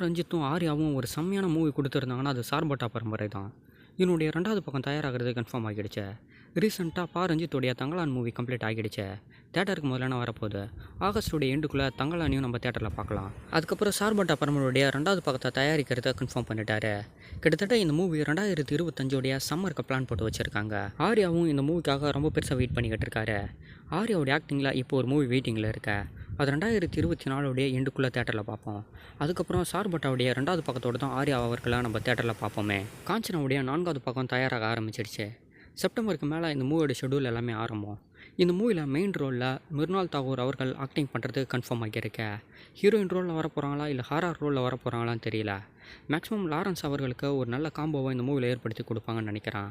ரஞ்சித்தும் ஆர்யாவும் ஒரு செம்மையான மூவி கொடுத்துருந்தாங்கன்னா அது சார்பட்டா பரம்பரை தான். இதனுடைய 2வது பக்கம் தயாராகிறது கன்ஃபார்ம் ஆகிடுச்சே. ரீசெண்டாக ரஞ்சித்துடைய தங்கலான் மூவி கம்ப்ளீட் ஆகிடுச்சே. தேட்டருக்கு முதல்ல வரப்போகுது. ஆகஸ்டுடைய எண்டுக்குள்ளே தங்கலானையும் நம்ம தேட்டரில் பார்க்கலாம். அதுக்கப்புறம் சார்பட்டா பரம்பரையுடைய 2வது பக்கத்தை தயாரிக்கிறத கன்ஃபார்ம் பண்ணிட்டாரு. கிட்டத்தட்ட இந்த மூவி 2025 சம்மருக்கு பிளான் போட்டு வச்சுருக்காங்க. ஆர்யாவும் இந்த மூவிக்காக ரொம்ப பெருசாக வெயிட் பண்ணிக்கிட்டு இருக்காரு. ஆர்யாவுடைய ஆக்டிங்கில் இப்போ ஒரு மூவி வெயிட்டிங்கில் இருக்க. அது 2024 எண்டுக்குள்ளே தேட்டரில் பார்ப்போம். அதுக்கப்புறம் சார்பட்டாவுடைய 2வது பக்கத்தோடு தான் ஆர்யா அவர்களை நம்ம தேட்டரில் பார்ப்போமே. காஞ்சனாவுடைய 4வது பக்கம் தயாராக ஆரம்பிச்சிடுச்சு. செப்டம்பருக்கு மேலே இந்த மூவியோட ஷெடியூல் எல்லாமே ஆரம்பம். இந்த மூவியில் மெயின் ரோலில் மிருனால் தாகூர் அவர்கள் ஆக்டிங் பண்ணுறது கன்ஃபார்ம் ஆகியிருக்க. ஹீரோயின் ரோலில் வர போகிறாங்களா இல்லை ஹாரர் ரோலில் வர போகிறாங்களான்னு தெரியல. மேக்ஸிமம் லாரன்ஸ் அவர்களுக்கு ஒரு நல்ல காம்போவை இந்த மூவியில் ஏற்படுத்தி கொடுப்பாங்கன்னு நினைக்கிறேன்.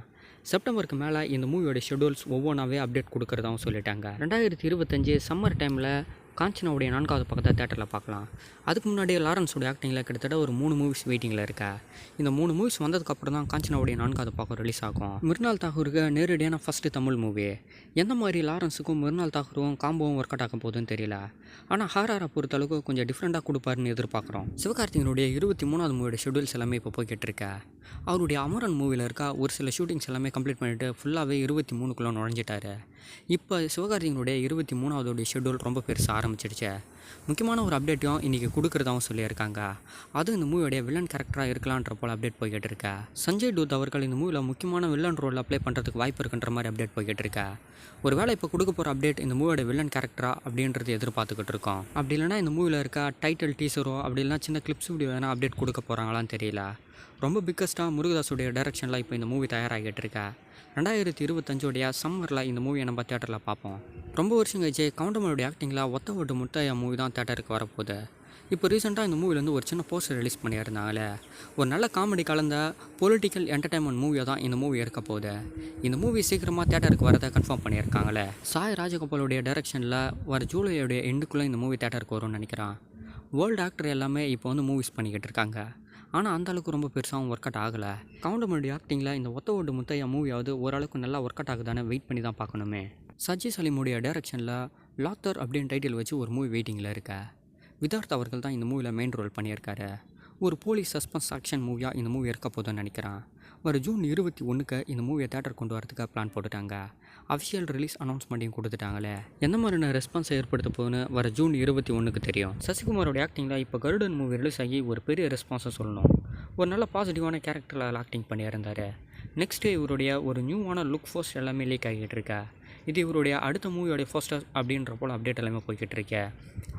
செப்டம்பருக்கு மேலே இந்த மூவியோட ஷெடியூல்ஸ் ஒவ்வொன்றாவே அப்டேட் கொடுக்குறதாகவும் சொல்லிட்டாங்க. 2025 சம்மர் டைமில் காஞ்சனாவுடைய 4வது பக்கத்தை தேட்டரில் பார்க்கலாம். அதுக்கு முன்னாடியே லாரன்ஸோடைய ஆக்டிங்கில் கிட்டத்தட்ட ஒரு 3 மூவிஸ் வெயிட்டிங்கில் இருக்க. இந்த 3 மூவிஸ் வந்ததுக்கப்புறம் தான் காஞ்சனாவுடைய 4வது பக்கம் ரிலீஸ் ஆகும். மிருனால் தாகூருக்கு நேரடியான ஃபஸ்ட்டு தமிழ் மூவி. எந்த மாதிரி லாரன்ஸுக்கும் மிருனால் தாகூரும் காம்போவும் ஒர்க் அவுட் ஆக போகுதுன்னு தெரியல. ஆனால் ஹாரரை பொறுத்தளவுக்கு கொஞ்சம் டிஃப்ரெண்ட்டாக கொடுப்பாருன்னு எதிர்பார்க்குறோம். சிவகார்த்திகனுடைய 23வது மூவியோட ஷெடியூல்ஸ் எல்லாமே இப்போ போய்கிட்டு இருக்க. அவருடைய அமரன் மூவியில் இருக்க ஒரு சில ஷூட்டிங்ஸ் எல்லாமே கம்ப்ளீட் பண்ணிவிட்டு ஃபுல்லாகவே 23க்குள்ளே நுழைஞ்சிட்டாரு. இப்போ சிவகார்த்திகனுடைய 23வது ஷெடியூல் ரொம்ப பெருசாக ஆரம்பிச்சிடுச்சு. முக்கியமான ஒரு அப்டேட்டையும் இன்றைக்கி கொடுக்குறதாகவும் சொல்லியிருக்காங்க. அதுவும் இந்த மூவியோடைய வில்லன் கேரக்டராக இருக்கலான்ற போல் அப்டேட் போய்கிட்டு இருக்கா. சஞ்சய் தூத் அவர்கள் இந்த மூவியில் முக்கியமான வில்லன் ரோல் அப்ளை பண்ணுறதுக்கு வாய்ப்பு இருக்குன்ற மாதிரி அப்டேட் போய்கிட்டு இருக்கா. ஒரு வேளை இப்போ கொடுக்க போகிற அப்டேட் இந்த மூவியோட வில்லன் கேரக்டரா அப்படின்றது எதிர்பார்த்துக்கிட்டு இருக்கோம். அப்படி இல்லைனா இந்த மூவியில் இருக்க டைட்டில் டீசரோ அப்படி இல்லைனா சின்ன கிளிப்ஸ் வீடியோ வேணால் அப்டேட் கொடுக்க போகிறாங்களான்னு தெரியல. ரொம்ப பிக்கஸ்ட்டாக முருகதாஸுடைய டைரக்ஷனில் இப்போ இந்த மூவி தயாராகிட்டு இருக்கா. 2025 சம்மரில் இந்த மூவியை நம்ம தேட்டரில் பார்ப்போம். ரொம்ப வருஷம் கழிச்சு கவுண்டமனுடைய ஆக்டிங்கில் ஒத்த ஓட்டு முத்தையா மூவி தான் தேட்டருக்கு வரப்போகுது. இப்போ ரீசெண்டாக இந்த மூவிலேருந்து ஒரு சின்ன போஸ்டர் ரிலீஸ் பண்ணியிருந்தாங்களே. ஒரு நல்ல காமெடி கலந்த பொலிட்டிக்கல் என்டர்டைன்மெண்ட் மூவியாக தான் இந்த மூவி இருக்க போகுது. இந்த மூவி சீக்கிரமாக தேட்டருக்கு வரதை கன்ஃபார்ம் பண்ணியிருக்காங்களே. சாய் ராஜகோபாலுடைய டைரக்ஷனில் வர ஜூலையோடைய எண்டுக்குள்ளே இந்த மூவி தேட்டருக்கு வரும்னு நினைக்கிறேன். வேர்ல்டு ஆக்டர் எல்லாமே இப்போ வந்து மூவிஸ் பண்ணிக்கிட்டு இருக்காங்க. ஆனால் அந்தளவுக்கு ரொம்ப பெருசாகவும் ஒர்க் அவுட் ஆகலை. கவுண்டமனுடைய ஆக்டிங்கில் இந்த ஒத்த ஓட்டு முத்தையா மூவியாவது ஓரளவுக்கு நல்லா ஒர்க் அவுட் ஆகுதானே வெயிட் பண்ணி தான் பார்க்கணுமே. சஜி சலீமுடைய டைரக்ஷனில் லாத்தர் அப்படின்னு டைட்டில் வச்சு ஒரு மூவி வெயிட்டிங்கில் இருக்க. விதார்த் அவர்கள் தான் இந்த மூவியில் மெயின் ரோல் பண்ணியிருக்காரு. ஒரு போலீஸ் சஸ்பென்ஸ் ஆக்ஷன் மூவியாக இந்த மூவி இருக்க போதுன்னு நினைக்கிறேன். வர ஜூன் 21 இந்த மூவியை தேட்டர் கொண்டு வரதுக்கு பிளான் போட்டுட்டாங்க. அஃபிஷியல் ரிலீஸ் அனௌன்ஸ்மெண்ட்டையும் கொடுத்துட்டாங்களே. எந்த மாதிரியான ரெஸ்பான்ஸை ஏற்படுத்த போகுதுன்னு வர ஜூன் 21 தெரியும். சசிகுமாரோட ஆக்டிங்கில் இப்போ கருடன் மூவி ரிலீஸ் ஆகி ஒரு பெரிய ரெஸ்பான்ஸை சொல்லணும். ஒரு நல்ல பாசிட்டிவான கேரக்டரில் ஆக்டிங் பண்ணியிருந்தார். நெக்ஸ்ட்டு இவருடைய ஒரு நியூவான லுக் போஸ்ட் எல்லாமே லீக் ஆகிட்டு இருக்கா. இது இவருடைய அடுத்த மூவியோடைய போஸ்டர் அப்படின்ற போல் அப்டேட் எல்லாமே போய்கிட்டு இருக்கேன்.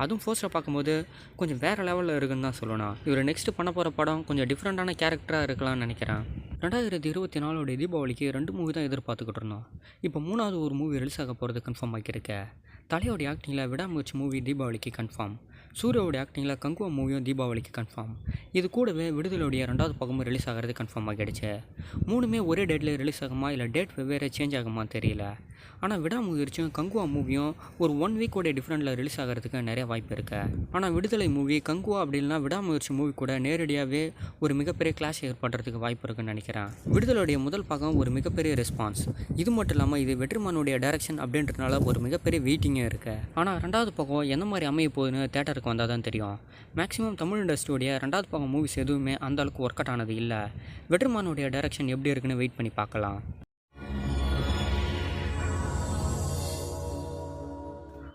அதுவும் போஸ்டரை பார்க்கும்போது கொஞ்சம் வேறு லெவலில் இருக்குன்னு தான் சொல்லணும். இவர் நெக்ஸ்ட்டு பண்ண போகிற படம் கொஞ்சம் டிஃப்ரெண்ட்டான கேரக்டராக இருக்கலாம்னு நினைக்கிறேன். 2024 தீபாவளிக்கு 2 மூவி தான் எதிர்பார்த்துக்கிட்டு இருந்தோம். இப்போ 3வது ஒரு மூவி ரிலீஸ் ஆக போகிறது கன்ஃபார்ம் ஆகியிருக்கேன். தலையோடைய ஆக்டிங்கில் விடாமுயற்சி மூவி தீபாவளிக்கு கன்ஃபார்ம். சூர்யாவோடைய ஆக்டிங்கில் கங்குவா மூவியும் தீபாவளிக்கு கன்ஃபார்ம். இது கூடவே விடுதலையுடைய 2வது பக்கமும் ரிலீஸ் ஆகிறது கன்ஃபார்ம் ஆகிடுச்சு. 3மே ஒரே டேட்டில் ரிலீஸ் ஆகுமா இல்லை டேட் வெவ்வேறு சேஞ்ச் ஆகுமா தெரியல. ஆனால் விடாமுயற்சியும் கங்குவா மூவியும் ஒரு 1 வீக்கோடைய டிஃப்ரெண்டில் ரிலீஸ் ஆகிறதுக்கு நிறைய வாய்ப்பு இருக்குது. ஆனால் விடுதலை மூவி கங்குவா அப்படின்னா விடாமுயற்சி மூவி கூட நேரடியாகவே ஒரு மிகப்பெரிய கிளாஷ் ஏற்படுறதுக்கு வாய்ப்பு இருக்குன்னு நினைக்கிறேன். விடுதலையுடைய முதல் பாகம் ஒரு மிகப்பெரிய ரெஸ்பான்ஸ். இது மட்டும் இல்லாமல் இது வெற்றிமானுடைய டைரக்ஷன் அப்படின்றதுனால ஒரு மிகப்பெரிய வெயிட்டிங்கே இருக்குது. ஆனால் 2வது பக்கம் எந்த மாதிரி அமைய போகுதுன்னு தேட்டருக்கு வந்தால் தான் தெரியும். மேக்ஸிமம் தமிழ் இண்டஸ்ட்ரியோடைய 2வது பக்கம் மூவிஸ் எதுவுமே அந்தளவுக்கு ஒர்க் அவுட் ஆனது இல்லை. வெற்றிமானுடைய டைரக்ஷன் எப்படி இருக்குன்னு வெயிட் பண்ணி பார்க்கலாம்.